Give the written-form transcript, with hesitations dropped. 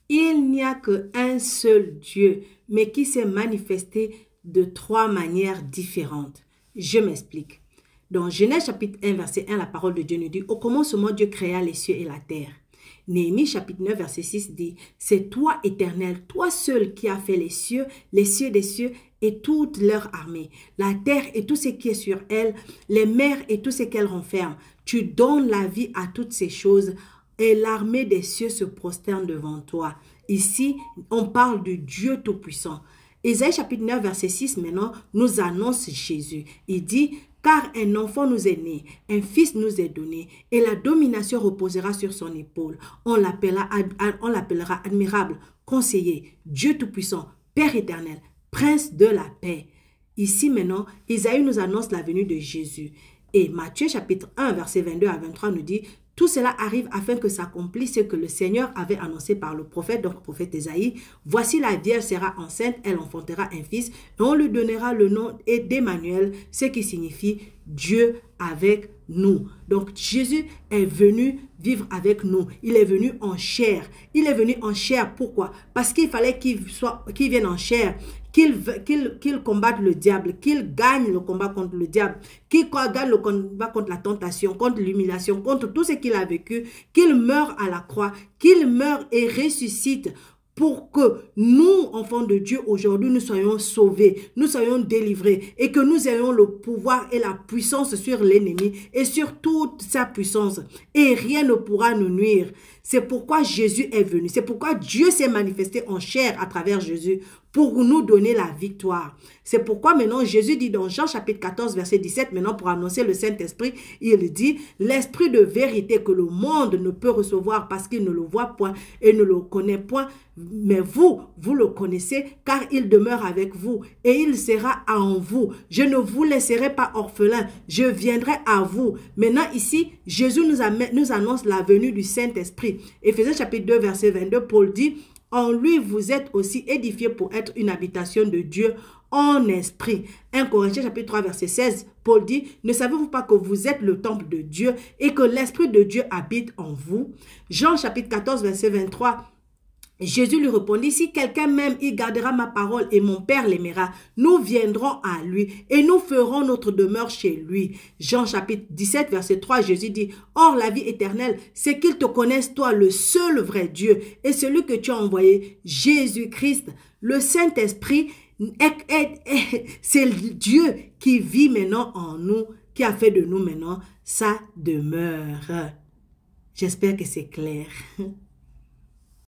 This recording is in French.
Il n'y a qu'un seul Dieu, mais qui s'est manifesté de trois manières différentes. Je m'explique. Dans Genèse chapitre 1, verset 1, la parole de Dieu nous dit, « Au commencement, Dieu créa les cieux et la terre. » Néhémie chapitre 9, verset 6 dit, « C'est toi, Éternel, toi seul qui as fait les cieux des cieux et toute leur armée, la terre et tout ce qui est sur elle, les mers et tout ce qu'elles renferment. Tu donnes la vie à toutes ces choses et l'armée des cieux se prosterne devant toi. » Ici, on parle du Dieu Tout-Puissant. Ésaïe chapitre 9, verset 6 maintenant nous annonce Jésus. Il dit, « Car un enfant nous est né, un fils nous est donné, et la domination reposera sur son épaule. On l'appellera admirable, conseiller, Dieu Tout-Puissant, Père éternel, Prince de la paix. » Ici maintenant, Isaïe nous annonce la venue de Jésus. Et Matthieu chapitre 1, verset 22 à 23 nous dit, « Tout cela arrive afin que s'accomplisse ce que le Seigneur avait annoncé par le prophète, donc le prophète Isaïe. Voici la Vierge sera enceinte, elle enfantera un fils, et on lui donnera le nom d'Emmanuel, ce qui signifie Dieu avec nous. » Donc Jésus est venu vivre avec nous. Il est venu en chair. Il est venu en chair. Pourquoi? Parce qu'il fallait qu'il vienne en chair, qu'il combatte le diable, qu'il gagne le combat contre le diable, qu'il gagne le combat contre la tentation, contre l'humiliation, contre tout ce qu'il a vécu, qu'il meure à la croix, qu'il meure et ressuscite pour que nous, enfants de Dieu, aujourd'hui, nous soyons sauvés, nous soyons délivrés et que nous ayons le pouvoir et la puissance sur l'ennemi et sur toute sa puissance. Et rien ne pourra nous nuire. C'est pourquoi Jésus est venu. C'est pourquoi Dieu s'est manifesté en chair à travers Jésus pour nous donner la victoire. C'est pourquoi maintenant Jésus dit dans Jean chapitre 14 verset 17, maintenant pour annoncer le Saint-Esprit, il dit, « L'Esprit de vérité que le monde ne peut recevoir parce qu'il ne le voit point et ne le connaît point, mais vous le connaissez car il demeure avec vous et il sera en vous. Je ne vous laisserai pas orphelins, je viendrai à vous. » Maintenant ici, Jésus nous annonce la venue du Saint-Esprit. Éphésiens chapitre 2 verset 22, Paul dit, « En lui vous êtes aussi édifiés pour être une habitation de Dieu en esprit. » 1 Corinthiens chapitre 3 verset 16, Paul dit, « Ne savez-vous pas que vous êtes le temple de Dieu et que l'Esprit de Dieu habite en vous? » Jean chapitre 14 verset 23, Jésus lui répondit, « Si quelqu'un m'aime, il gardera ma parole et mon Père l'aimera. Nous viendrons à lui et nous ferons notre demeure chez lui. » Jean chapitre 17 verset 3, Jésus dit, « Or la vie éternelle, c'est qu'ils te connaissent toi, le seul vrai Dieu, et celui que tu as envoyé, Jésus-Christ. » Le Saint-Esprit, c'est Dieu qui vit maintenant en nous, qui a fait de nous maintenant sa demeure. J'espère que c'est clair.